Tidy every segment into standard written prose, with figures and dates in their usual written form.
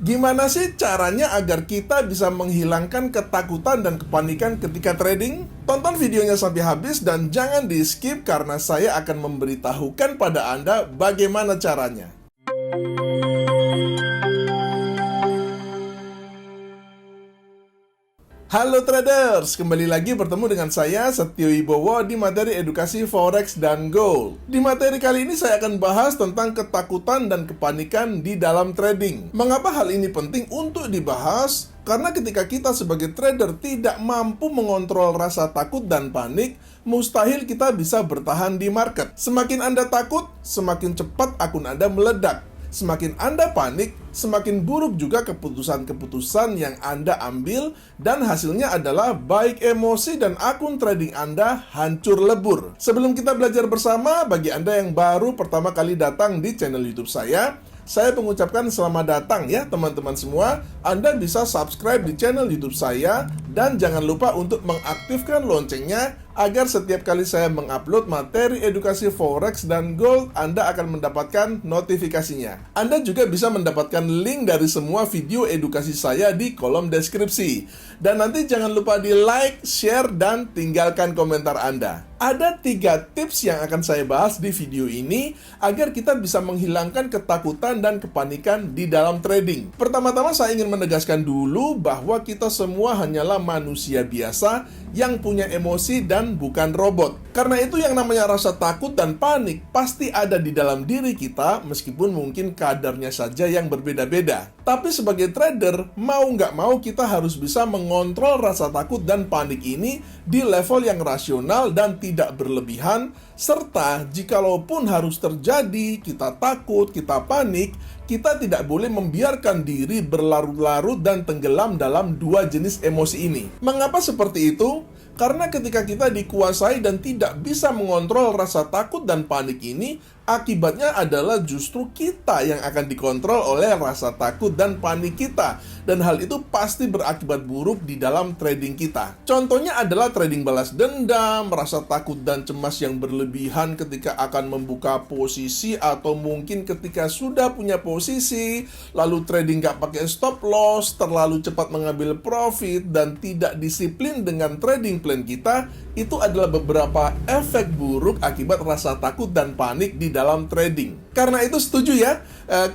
Gimana sih caranya agar kita bisa menghilangkan ketakutan dan kepanikan ketika trading? Tonton videonya sampai habis dan jangan di-skip karena saya akan memberitahukan pada Anda bagaimana caranya. Halo traders, kembali lagi bertemu dengan saya Setio Wibowo di materi edukasi Forex dan Gold. Di materi kali ini saya akan bahas tentang ketakutan dan kepanikan di dalam trading. Mengapa hal ini penting untuk dibahas? Karena ketika kita sebagai trader tidak mampu mengontrol rasa takut dan panik, mustahil kita bisa bertahan di market. Semakin Anda takut, semakin cepat akun Anda meledak. Semakin Anda panik, semakin buruk juga keputusan-keputusan yang Anda ambil dan hasilnya adalah baik emosi dan akun trading Anda hancur lebur. Sebelum kita belajar bersama, bagi Anda yang baru pertama kali datang di channel YouTube saya mengucapkan selamat datang ya teman-teman semua. Anda bisa subscribe di channel YouTube saya dan jangan lupa untuk mengaktifkan loncengnya agar setiap kali saya mengupload materi edukasi Forex dan Gold, Anda akan mendapatkan notifikasinya. Anda juga bisa mendapatkan link dari semua video edukasi saya di kolom deskripsi. Dan nanti jangan lupa di like, share, dan tinggalkan komentar Anda. Ada 3 tips yang akan saya bahas di video ini agar kita bisa menghilangkan ketakutan dan kepanikan di dalam trading. Pertama-tama saya ingin menegaskan dulu bahwa kita semua hanyalah manusia biasa yang punya emosi dan bukan robot. Karena itu yang namanya rasa takut dan panik pasti ada di dalam diri kita meskipun mungkin kadarnya saja yang berbeda-beda. Tapi sebagai trader, mau nggak mau kita harus bisa mengontrol rasa takut dan panik ini di level yang rasional dan tidak berlebihan, serta jikalaupun harus terjadi, kita takut, kita panik, kita tidak boleh membiarkan diri berlarut-larut dan tenggelam dalam 2 jenis emosi ini. Mengapa seperti itu? Karena ketika kita dikuasai dan tidak bisa mengontrol rasa takut dan panik ini, akibatnya adalah justru kita yang akan dikontrol oleh rasa takut dan panik kita. Dan hal itu pasti berakibat buruk di dalam trading kita. Contohnya adalah trading balas dendam, rasa takut dan cemas yang berlebihan ketika akan membuka posisi atau mungkin ketika sudah punya posisi, lalu trading gak pakai stop loss, terlalu cepat mengambil profit, dan tidak disiplin dengan trading plan kita. Itu adalah beberapa efek buruk akibat rasa takut dan panik di dalam trading. Karena itu setuju ya,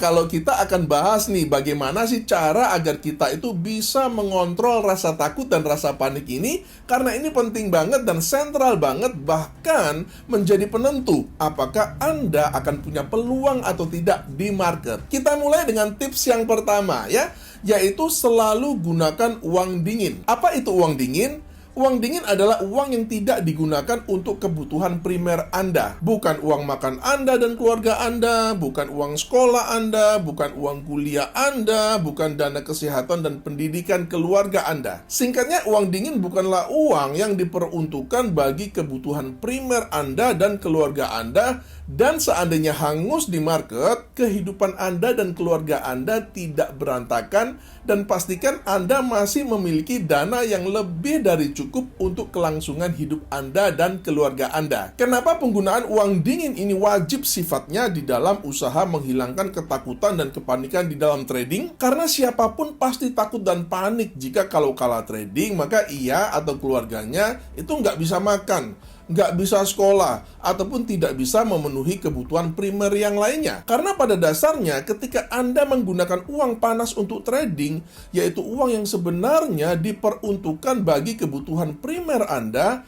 kalau kita akan bahas nih bagaimana sih cara agar kita itu bisa mengontrol rasa takut dan rasa panik ini. Karena ini penting banget dan sentral banget, bahkan menjadi penentu apakah Anda akan punya peluang atau tidak di market. Kita mulai dengan tips yang pertama ya, yaitu selalu gunakan uang dingin. Apa itu uang dingin? Uang dingin adalah uang yang tidak digunakan untuk kebutuhan primer Anda. Bukan uang makan Anda dan keluarga Anda, bukan uang sekolah Anda, bukan uang kuliah Anda, bukan dana kesehatan dan pendidikan keluarga Anda. Singkatnya, uang dingin bukanlah uang yang diperuntukkan bagi kebutuhan primer Anda dan keluarga Anda. Dan seandainya hangus di market, kehidupan Anda dan keluarga Anda tidak berantakan, dan pastikan Anda masih memiliki dana yang lebih dari cukup untuk kelangsungan hidup Anda dan keluarga Anda. Kenapa penggunaan uang dingin ini wajib sifatnya di dalam usaha menghilangkan ketakutan dan kepanikan di dalam trading? Karena siapapun pasti takut dan panik jika kalau kalah trading, maka ia atau keluarganya itu nggak bisa makan, nggak bisa sekolah, ataupun tidak bisa memenuhi kebutuhan primer yang lainnya. Karena pada dasarnya ketika Anda menggunakan uang panas untuk trading, yaitu uang yang sebenarnya diperuntukkan bagi kebutuhan primer Anda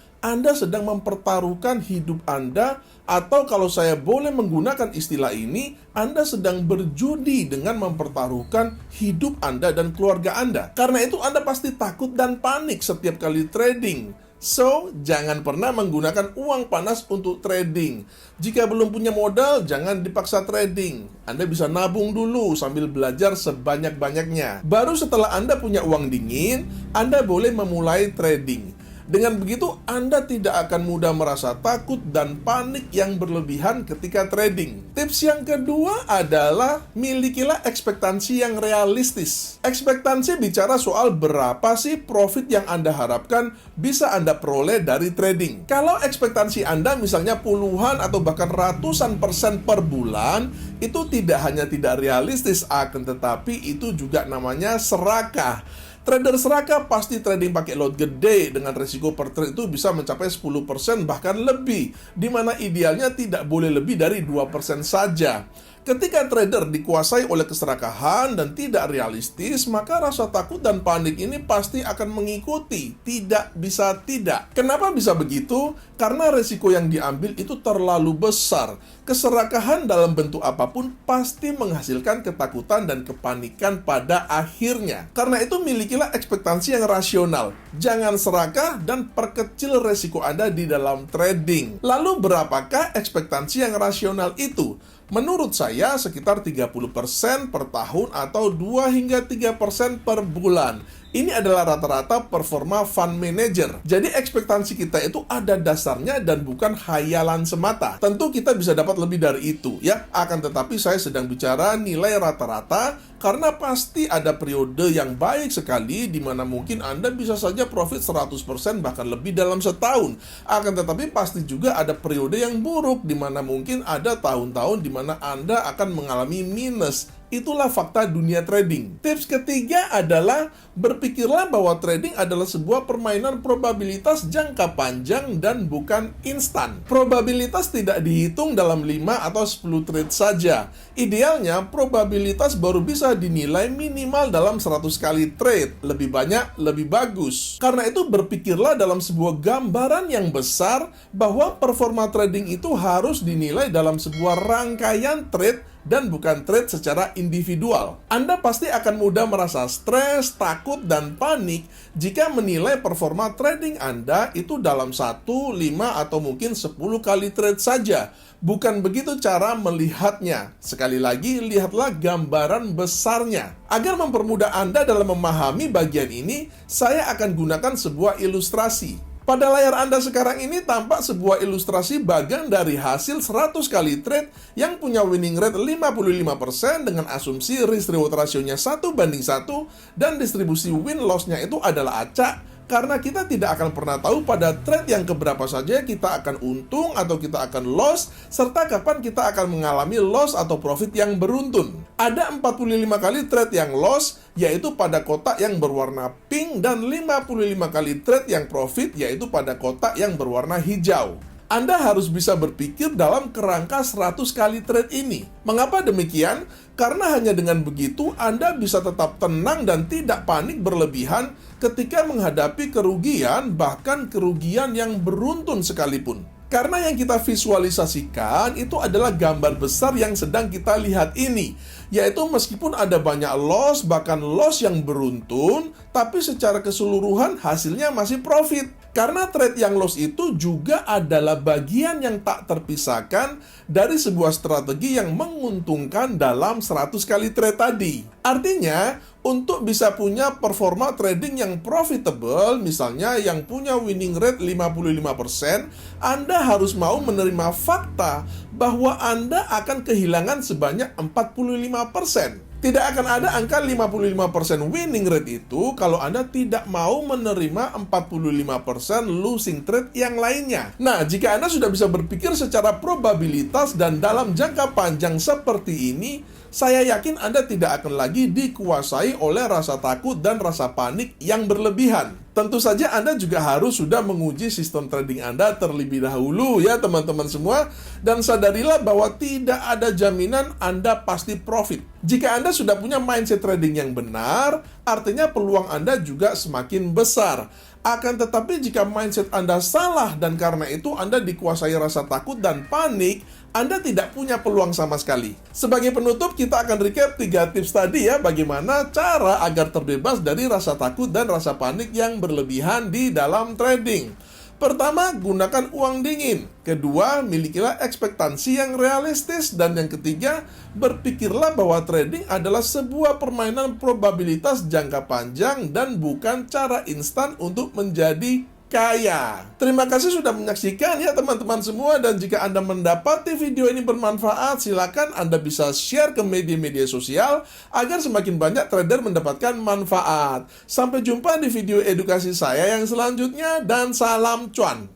sedang mempertaruhkan hidup Anda, atau kalau saya boleh menggunakan istilah ini, Anda sedang berjudi dengan mempertaruhkan hidup Anda dan keluarga Anda. Karena itu Anda pasti takut dan panik setiap kali trading. So, jangan pernah menggunakan uang panas untuk trading. Jika belum punya modal, jangan dipaksa trading. Anda bisa nabung dulu sambil belajar sebanyak-banyaknya. Baru setelah Anda punya uang dingin, Anda boleh memulai trading. Dengan begitu, Anda tidak akan mudah merasa takut dan panik yang berlebihan ketika trading. Tips yang kedua adalah milikilah ekspektasi yang realistis. Ekspektasi bicara soal berapa sih profit yang Anda harapkan bisa Anda peroleh dari trading. Kalau ekspektasi Anda misalnya puluhan atau bahkan ratusan persen per bulan, itu tidak hanya tidak realistis, akan tetapi itu juga namanya serakah. Trader serakah pasti trading pakai lot gede dengan resiko per trade itu bisa mencapai 10% bahkan lebih, di mana idealnya tidak boleh lebih dari 2% saja. Ketika trader dikuasai oleh keserakahan dan tidak realistis, maka rasa takut dan panik ini pasti akan mengikuti, tidak bisa tidak. Kenapa bisa begitu? Karena resiko yang diambil itu terlalu besar. Keserakahan dalam bentuk apapun pasti menghasilkan ketakutan dan kepanikan pada akhirnya. Karena itu milikilah ekspektasi yang rasional. Jangan serakah dan perkecil resiko Anda di dalam trading. Lalu berapakah ekspektasi yang rasional itu? Menurut saya sekitar 30% per tahun atau 2 hingga 3% per bulan. Ini adalah rata-rata performa fund manager. Jadi ekspektasi kita itu ada dasarnya dan bukan khayalan semata. Tentu kita bisa dapat lebih dari itu ya. Akan tetapi saya sedang bicara nilai rata-rata karena pasti ada periode yang baik sekali di mana mungkin Anda bisa saja profit 100% bahkan lebih dalam setahun. Akan tetapi pasti juga ada periode yang buruk di mana mungkin ada tahun-tahun di mana Anda akan mengalami minus. Itulah fakta dunia trading. Tips ketiga adalah berpikirlah bahwa trading adalah sebuah permainan probabilitas jangka panjang dan bukan instan. Probabilitas tidak dihitung dalam 5 atau 10 trade saja. Idealnya, probabilitas baru bisa dinilai minimal dalam 100 kali trade. Lebih banyak, lebih bagus. Karena itu berpikirlah dalam sebuah gambaran yang besar bahwa performa trading itu harus dinilai dalam sebuah rangkaian trade dan bukan trade secara individual. Anda pasti akan mudah merasa stres, takut, dan panik jika menilai performa trading Anda itu dalam 1, 5, atau mungkin 10 kali trade saja. Bukan begitu cara melihatnya. Sekali lagi, lihatlah gambaran besarnya. Agar mempermudah Anda dalam memahami bagian ini, saya akan gunakan sebuah ilustrasi. Pada layar Anda sekarang ini tampak sebuah ilustrasi bagian dari hasil 100 kali trade yang punya winning rate 55% dengan asumsi risk-reward rasionya 1:1 dan distribusi win-loss-nya itu adalah acak. Karena kita tidak akan pernah tahu pada trade yang keberapa saja kita akan untung atau kita akan loss, serta kapan kita akan mengalami loss atau profit yang beruntun. Ada 45 kali trade yang loss, yaitu pada kotak yang berwarna pink, dan 55 kali trade yang profit, yaitu pada kotak yang berwarna hijau. Anda harus bisa berpikir dalam kerangka 100 kali trade ini. Mengapa demikian? Karena hanya dengan begitu Anda bisa tetap tenang dan tidak panik berlebihan ketika menghadapi kerugian, bahkan kerugian yang beruntun sekalipun. Karena yang kita visualisasikan itu adalah gambar besar yang sedang kita lihat ini, yaitu meskipun ada banyak loss, bahkan loss yang beruntun, tapi secara keseluruhan hasilnya masih profit. Karena trade yang loss itu juga adalah bagian yang tak terpisahkan dari sebuah strategi yang menguntungkan dalam 100 kali trade tadi. Artinya, untuk bisa punya performa trading yang profitable, misalnya yang punya winning rate 55%, Anda harus mau menerima fakta bahwa Anda akan kehilangan sebanyak 45%. Tidak akan ada angka 55% winning rate itu kalau Anda tidak mau menerima 45% losing trade yang lainnya. Nah, jika Anda sudah bisa berpikir secara probabilitas dan dalam jangka panjang seperti ini, saya yakin Anda tidak akan lagi dikuasai oleh rasa takut dan rasa panik yang berlebihan. Tentu saja Anda juga harus sudah menguji sistem trading Anda terlebih dahulu ya teman-teman semua. Dan sadarilah bahwa tidak ada jaminan Anda pasti profit. Jika Anda sudah punya mindset trading yang benar, artinya peluang Anda juga semakin besar. Akan tetapi jika mindset Anda salah dan karena itu Anda dikuasai rasa takut dan panik, Anda tidak punya peluang sama sekali. Sebagai penutup, kita akan recap 3 tips tadi ya, bagaimana cara agar terbebas dari rasa takut dan rasa panik yang berlebihan di dalam trading. Pertama, gunakan uang dingin. Kedua, milikilah ekspektasi yang realistis. Dan yang ketiga, berpikirlah bahwa trading adalah sebuah permainan probabilitas jangka panjang dan bukan cara instan untuk menjadi kaya. Terima kasih sudah menyaksikan ya teman-teman semua, dan jika Anda mendapati video ini bermanfaat, silakan Anda bisa share ke media-media sosial agar semakin banyak trader mendapatkan manfaat. Sampai jumpa di video edukasi saya yang selanjutnya, dan salam cuan.